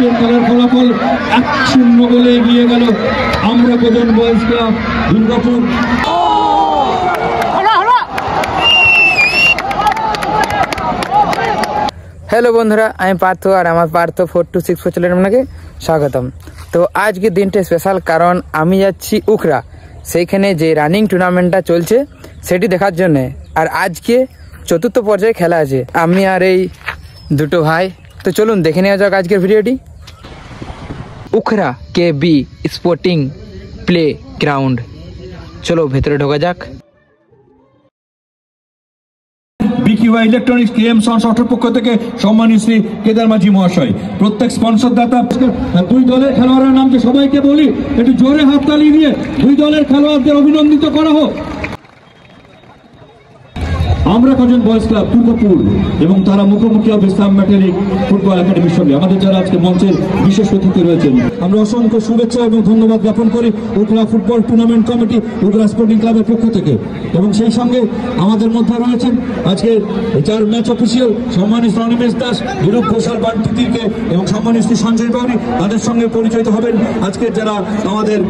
আজকের খেলার ফলাফল 1-0 গোলে এগিয়ে গেল আমরাকোজন বয়েজ ক্লাব দুর্গাপুর। हेलो बंधुरा আমি পার্থ আর আমার পার্থ 4264 চ্যানেলে আপনাকে স্বাগতম। তো আজকে দিনটা স্পেশাল, কারণ আমি যাচ্ছি উখরা, সেইখানে যে রানিং টুর্নামেন্টটা চলছে সেটি দেখার জন্য। আর আজকে চতুর্থ পর্যায়ে খেলা আছে, আমি আর এই দুটো ভাই। তো চলুন দেখে নেওয়া যাক আজকের ভিডিওটি। Ukhra KB sporting play ground, চলো ভেতরে ঢোকা যাক। বিকিউআই ইলেকট্রনিক্স KM সাউন্ড সফটওয়্যার পক্ষ থেকে সম্মানীয় শ্রী কেদার মাঝি মহাশয়, প্রত্যেক স্পন্সর দাতা, দুই দলের খেলোয়াড়ের নামকে সবাইকে বলি একটু জোরে হাততালি দিয়ে দুই দলের খেলোয়াড়দের অভিনন্দিত করা হোক। আমরাকোজন বয়েজ ক্লাব দুর্গাপুর এবং তারা মুখোমুখি হবে ইসলাম ম্যাটারিক ফুটবল একাডেমির সঙ্গে। আমাদের যারা আজকে মঞ্চের বিশেষ অতিথি রয়েছেন, আমরা অসংখ্য শুভেচ্ছা এবং ধন্যবাদ জ্ঞাপন করি Ukhra football tournament committee Ukhra sporting ক্লাবের পক্ষ থেকে। এবং সেই সঙ্গে আমাদের মধ্যে রয়েছেন আজকে যার ম্যাচ অফিসিয়াল সম্মানীয় শ্রী অনিমেষ দাস, বিরূপ ঘোষাল বান্তিকে এবং সম্মানীয় শ্রী সঞ্জয় বাউরি, তাদের সঙ্গে পরিচিত হবেন আজকে যারা আমাদের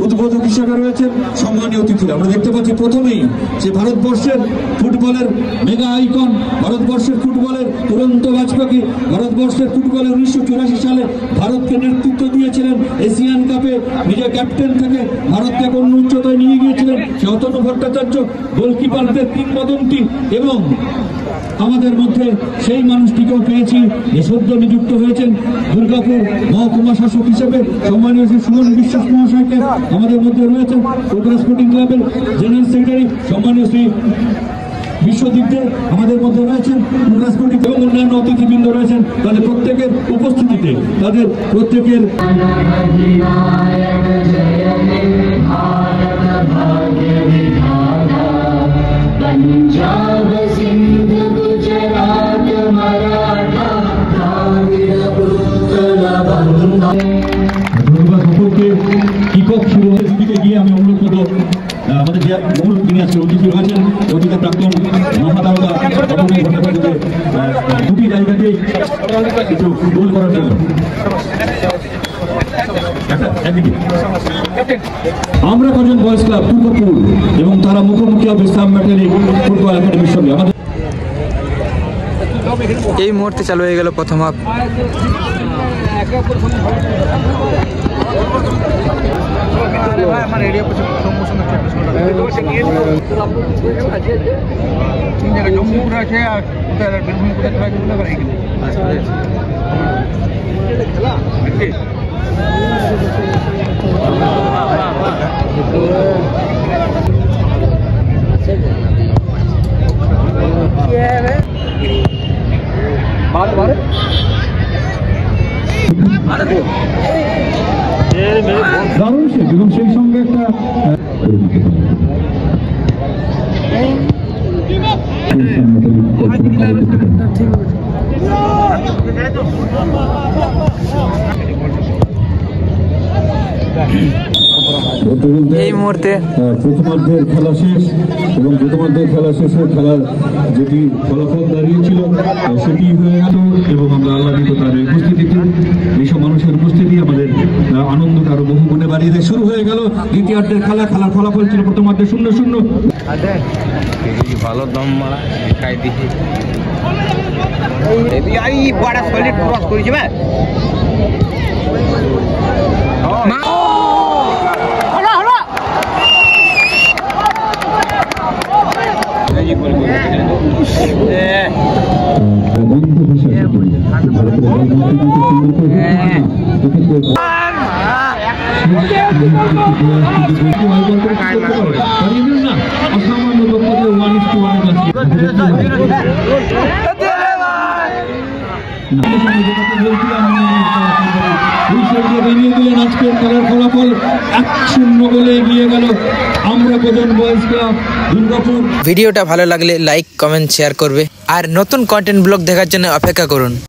উদ্বোধক হিসেবে রয়েছেন সম্মানীয় অতিথিরা। আমরা দেখতে পাচ্ছি প্রথমেই যে ভারতবর্ষের ফুটবলের মেগা আইকন, ভারতবর্ষের ফুটবলের দুরন্ত বাজপাখি, ভারতবর্ষের ফুটবলের 1984 সালে ভারতকে নেতৃত্ব দিয়েছিলেন এশিয়ান কাপে, নিজের ক্যাপ্টেন থেকে ভারতকে এক অন্য উচ্চতায় নিয়ে গিয়েছিলেন সে অতনু ভট্টাচার্য, গোলকিপারদের কিংবদন্তি। এবং আমাদের মধ্যে সেই মানুষটিকেও পেয়েছি যে সদ্য নিযুক্ত হয়েছেন দুর্গাপুর মহকুমা শাসক হিসেবে সম্মানীয় শ্রী সুমন বিশ্বাস মহাশয়কে। আমাদের মধ্যে রয়েছেন উখরা স্পোর্টিং ক্লাবের জেনারেল সেক্রেটারি সম্মানীয় শ্রী বিশ্বজিৎ দে, আমাদের মধ্যে রয়েছেন উখরা স্পোর্টিং এবং অন্যান্য অতিথিবৃন্দ রয়েছেন। তাদের প্রত্যেকের উপস্থিতিতে তাদের প্রত্যেকের কিকক শুরু হয়ে দিকে গিয়ে আমি অনুরোধ করবো আমাদের যে মূল তিনি আজকে অতিথি রয়েছেন, অতিথি প্রাক্তন মহাতারকা ভট্টাচার্যকে দুটি জায়গাতেই কিছু গোল করার জন্য। আমরাকোজন বয়েজ ক্লাব দুর্গাপুর এবং তারা মুখোমুখি হবে ইসলাম ম্যাটারিক ফুটবল একাডেমির সঙ্গে। আমাদের এই মুহূর্তে চালু হয়ে গেল প্রথম হাফ। দারুণ সে এবং সেই সঙ্গে একটা এই মুহূর্তে প্রথমার্ধের খেলা শেষ এবং প্রথমার্ধের খেলা শেষে খেলার যেটি ফলাফল দাঁড়িয়েছিল সেটি হয়ে গেল। এবং আমরা আল্লাহদিত তার উপস্থিতিতে এইসব মানুষের উপস্থিতি আমাদের আনন্দটা আরো বহু গুণে বাড়িয়ে দেয়। শুরু হয়ে গেল দ্বিতীয়ার্ধের খেলা। খেলার ফলাফল ছিল প্রথমার্ধে 0-0। ভালো দম মারা খাই দিছি বড় সলিড ক্রস করেছে ভাই। অসামান্য দক্ষতায় 1:1 আজকের খেলার ফলাফল 1-0 গোলে এগিয়ে গেল আমরাকোজন বয়েজ ক্লাব দুর্গাপুর। ভিডিওটা ভালো লাগলে লাইক, কমেন্ট, শেয়ার করবে আর নতুন কন্টেন্ট ব্লগ দেখার জন্য অপেক্ষা করুন।